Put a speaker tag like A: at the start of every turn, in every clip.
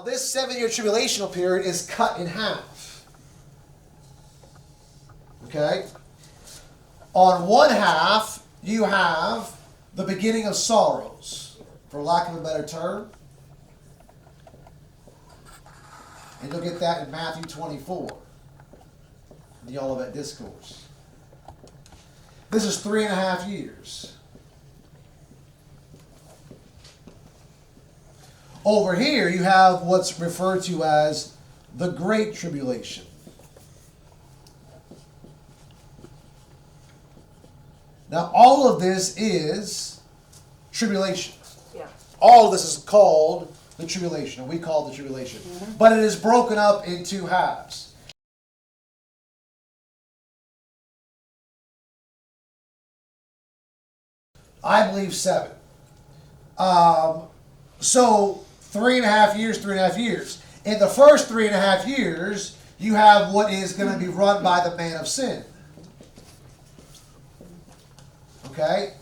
A: this 7-year tribulational period is cut in half. Okay? On one half, you have the beginning of sorrows, for lack of a better term. And you'll get that in Matthew 24, the Olivet Discourse. This is 3.5 years. Over here, you have what's referred to as the Great Tribulation. Now, all of this is tribulation.
B: Yeah.
A: All of this is called the tribulation, or we call it the tribulation. Mm-hmm. But it is broken up in two halves. I believe 7. So 3.5 years, 3.5 years. In the first 3.5 years, you have what is going to be run by the man of sin. Okay?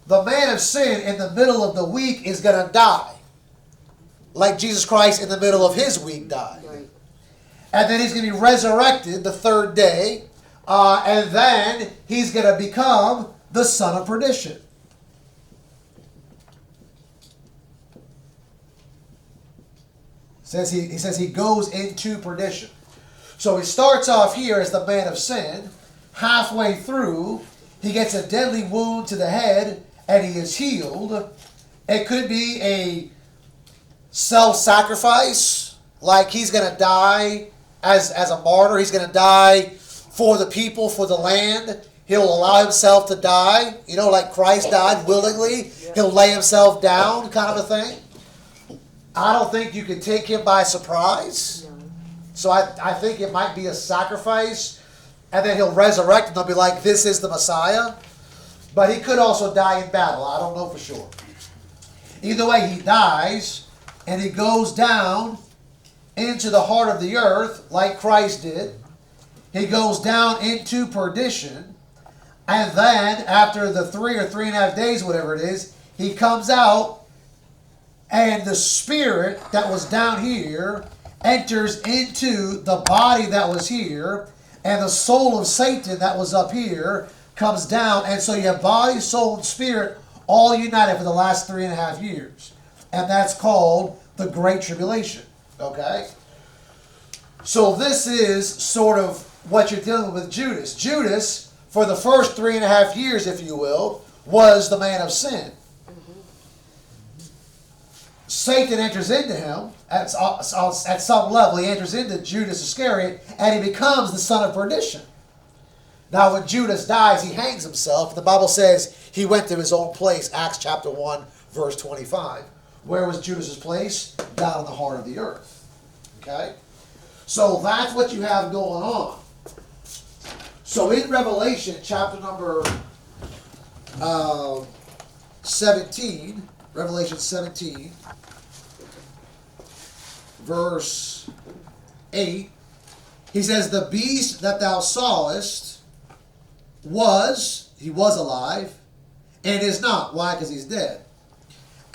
A: The man of sin in the middle of the week is going to die. Like Jesus Christ in the middle of his week died.
B: Right.
A: And then he's going to be resurrected the third day. And then he's going to become the son of perdition. He says he goes into perdition. So he starts off here as the man of sin. Halfway through, he gets a deadly wound to the head and he is healed. It could be a self-sacrifice, like he's going to die as a martyr. He's going to die for the people, for the land. He'll allow himself to die, like Christ died willingly. He'll lay himself down, kind of a thing. I don't think you can take him by surprise. No. So I think it might be a sacrifice, and then he'll resurrect and they'll be like, this is the Messiah. But he could also die in battle. I don't know for sure. Either way, he dies, and he goes down into the heart of the earth like Christ did. He goes down into perdition, and then after the 3 or 3.5 days, whatever it is, he comes out. And the spirit that was down here enters into the body that was here, and the soul of Satan that was up here comes down. And so you have body, soul, and spirit all united for the last 3.5 years. And that's called the Great Tribulation. Okay? So this is sort of what you're dealing with Judas. Judas, for the first 3.5 years, if you will, was the man of sin. Satan enters into him at some level. He enters into Judas Iscariot, and he becomes the son of perdition. Now, when Judas dies, he hangs himself. The Bible says he went to his own place, Acts chapter 1, verse 25. Where was Judas's place? Down in the heart of the earth. Okay? So that's what you have going on. So in Revelation, chapter number 17, Revelation 17, verse 8, he says, the beast that thou sawest he was alive, and is not. Why? Because he's dead.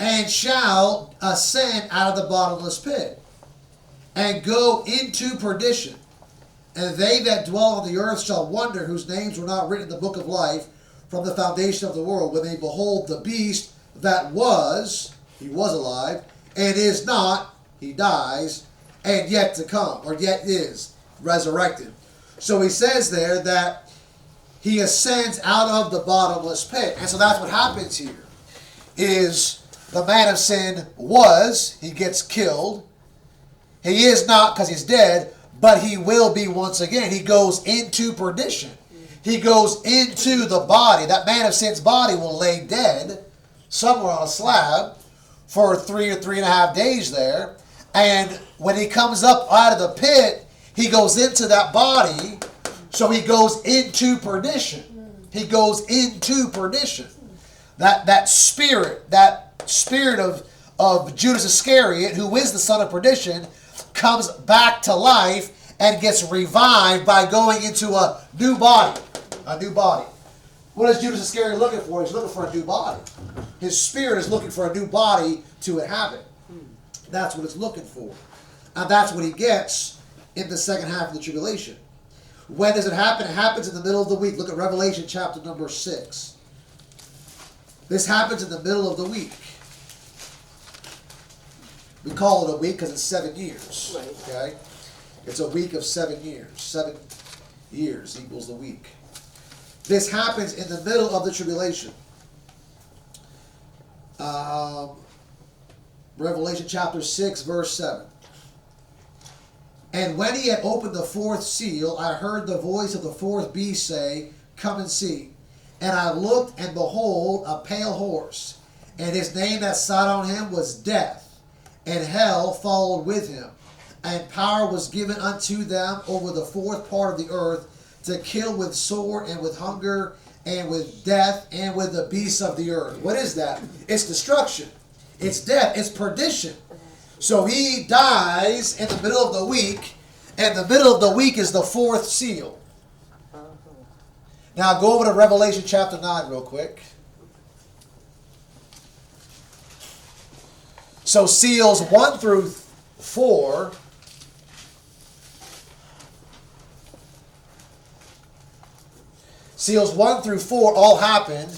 A: And shall ascend out of the bottomless pit, and go into perdition. And they that dwell on the earth shall wonder, whose names were not written in the book of life from the foundation of the world, when they behold the beast that he was alive, and is not, he dies, and yet to come, or yet is resurrected. So he says there that he ascends out of the bottomless pit. And so that's what happens here, is the man of sin he gets killed. He is not because he's dead, but he will be once again. He goes into perdition. He goes into the body. That man of sin's body will lay dead somewhere on a slab for 3 or 3.5 days there. And when he comes up out of the pit, he goes into that body. So he goes into perdition. He goes into perdition. That spirit of Judas Iscariot, who is the son of perdition, comes back to life and gets revived by going into a new body. A new body. What is Judas Iscariot looking for? He's looking for a new body. His spirit is looking for a new body to inhabit. That's what it's looking for. And that's what he gets in the second half of the tribulation. When does it happen? It happens in the middle of the week. Look at Revelation chapter number 6. This happens in the middle of the week. We call it a week because it's 7 years.
B: Right.
A: Okay? It's a week of 7 years. 7 years equals the week. This happens in the middle of the tribulation. Revelation chapter 6, verse 7. And when he had opened the fourth seal, I heard the voice of the fourth beast say, Come and see. And I looked, and behold, a pale horse. And his name that sat on him was Death. And hell followed with him. And power was given unto them over the fourth part of the earth, to kill with sword, and with hunger, and with death, and with the beasts of the earth. What is that? It's destruction. It's death. It's perdition. So he dies in the middle of the week, and the middle of the week is the fourth seal. Now go over to Revelation chapter 9 real quick. So seals 1 through 4. Seals 1 through 4 all happened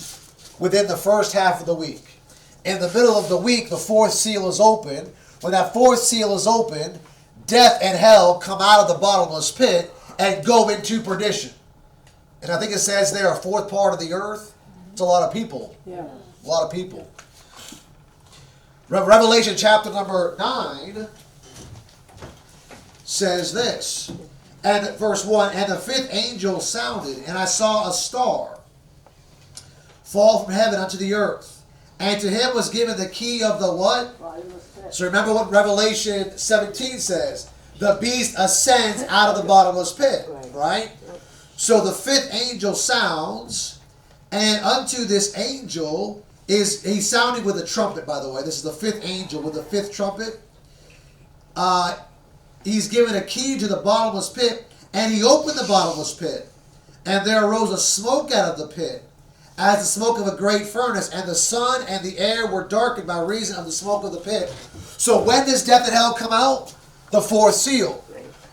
A: within the first half of the week. In the middle of the week, the fourth seal is open. When that fourth seal is open, death and hell come out of the bottomless pit and go into perdition. And I think it says there, a fourth part of the earth. It's a lot of people.
B: Yeah.
A: A lot of people. Revelation chapter number 9 says this. And verse 1, And the fifth angel sounded, and I saw a star fall from heaven unto the earth. And to him was given the key of the what? So remember what Revelation 17 says. The beast ascends out of the bottomless pit. Right? So the fifth angel sounds, and unto this angel he's sounding with a trumpet, by the way. This is the fifth angel with the fifth trumpet. He's given a key to the bottomless pit, and he opened the bottomless pit. And there arose a smoke out of the pit, as the smoke of a great furnace, and the sun and the air were darkened by reason of the smoke of the pit. So when does death and hell come out? The fourth seal.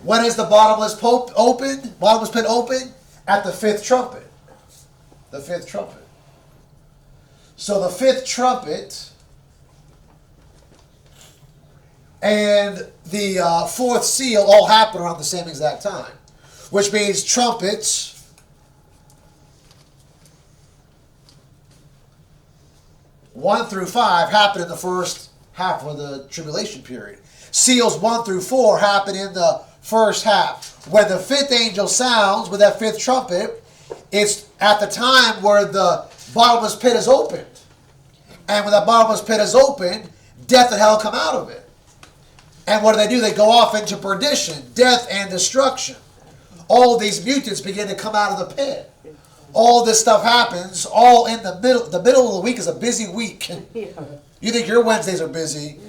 A: When is the bottomless pit open? At the fifth trumpet. The fifth trumpet. So the fifth trumpet and the fourth seal all happen around the same exact time. Which means trumpets 1 through 5 happen in the first half of the tribulation period. Seals 1 through 4 happen in the first half. When the fifth angel sounds with that fifth trumpet, it's at the time where the bottomless pit is opened. And when the bottomless pit is opened, death and hell come out of it. And what do? They go off into perdition, death and destruction. All of these mutants begin to come out of the pit. All this stuff happens all in the middle. The middle of the week is a busy week. You think your Wednesdays are busy.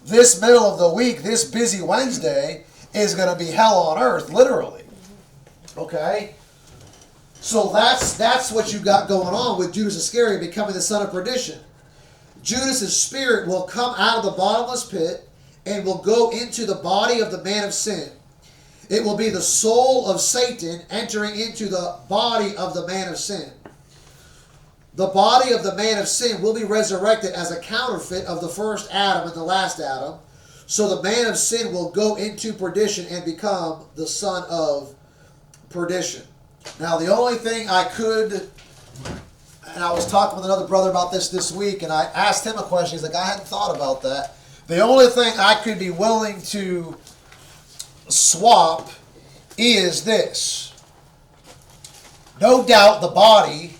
A: This middle of the week, this busy Wednesday, is going to be hell on earth, literally. Okay? So that's what you got going on with Judas Iscariot becoming the son of perdition. Judas's spirit will come out of the bottomless pit and will go into the body of the man of sin. It will be the soul of Satan entering into the body of the man of sin. The body of the man of sin will be resurrected as a counterfeit of the first Adam and the last Adam. So the man of sin will go into perdition and become the son of perdition. Now the only thing I could, and I was talking with another brother about this week, and I asked him a question. He's like, I hadn't thought about that. The only thing I could be willing to swap is this. No doubt the body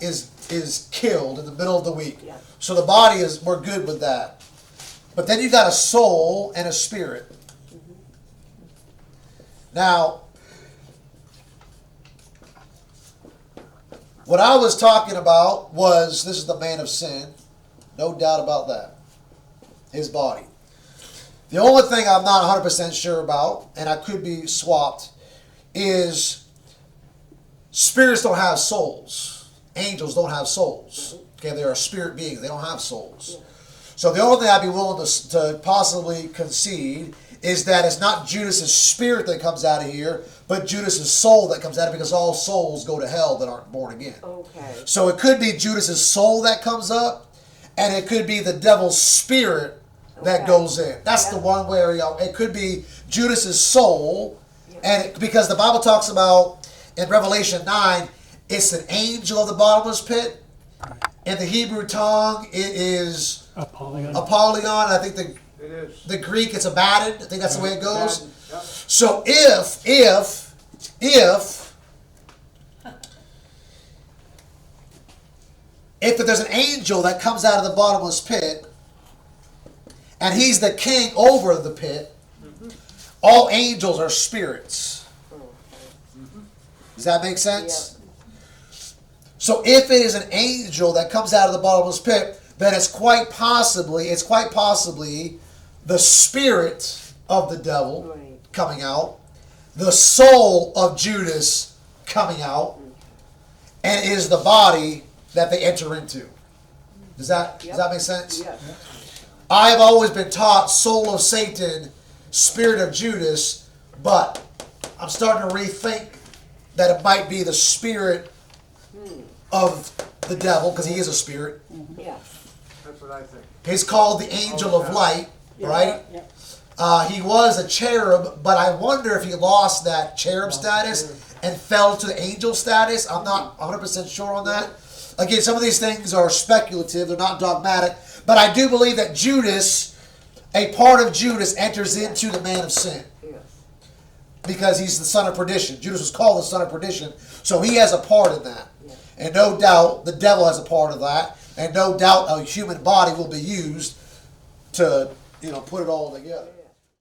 A: is killed in the middle of the week.
B: Yeah.
A: So the body we're good with that. But then you got a soul and a spirit. Now, what I was talking about was, this is the man of sin. No doubt about that. His body. The only thing I'm not 100% sure about, and I could be swapped, is spirits don't have souls. Angels don't have souls. Okay, they are spirit beings. They don't have souls. So the only thing I'd be willing to possibly concede is that it's not Judas' spirit that comes out of here, but Judas' soul that comes out of it, because all souls go to hell that aren't born again.
B: Okay.
A: So it could be Judas' soul that comes up, and it could be the devil's spirit that goes in. That's the one way. It could be Judas' soul, and because the Bible talks about in Revelation 9, it's an angel of the bottomless pit. In the Hebrew tongue, it is
C: Apollyon.
A: I think the Greek, it's Abaddon. I think that's the way it goes.
D: Yep.
A: So if there's an angel that comes out of the bottomless pit, and he's the king over the pit, all angels are spirits. Does that make sense?
B: Yep.
A: So if it is an angel that comes out of the bottomless pit, then it's quite possibly the spirit of the devil coming out, the soul of Judas coming out, and it is the body that they enter into. Does that make sense?
B: Yes.
A: I have always been taught soul of Satan, spirit of Judas, but I'm starting to rethink that it might be the spirit of the devil, because he is a spirit.
B: Yeah.
D: That's what I think.
A: He's called the angel of light, right?
C: Yeah.
A: He was a cherub, but I wonder if he lost that cherub status and fell to the angel status. I'm not 100% sure on that. Again, some of these things are speculative. They're not dogmatic. But I do believe that Judas, a part of Judas, enters into the man of sin.
B: Yes.
A: Because he's the son of perdition. Judas was called the son of perdition. So he has a part in that. And no doubt the devil has a part of that. And no doubt a human body will be used to, put it all together.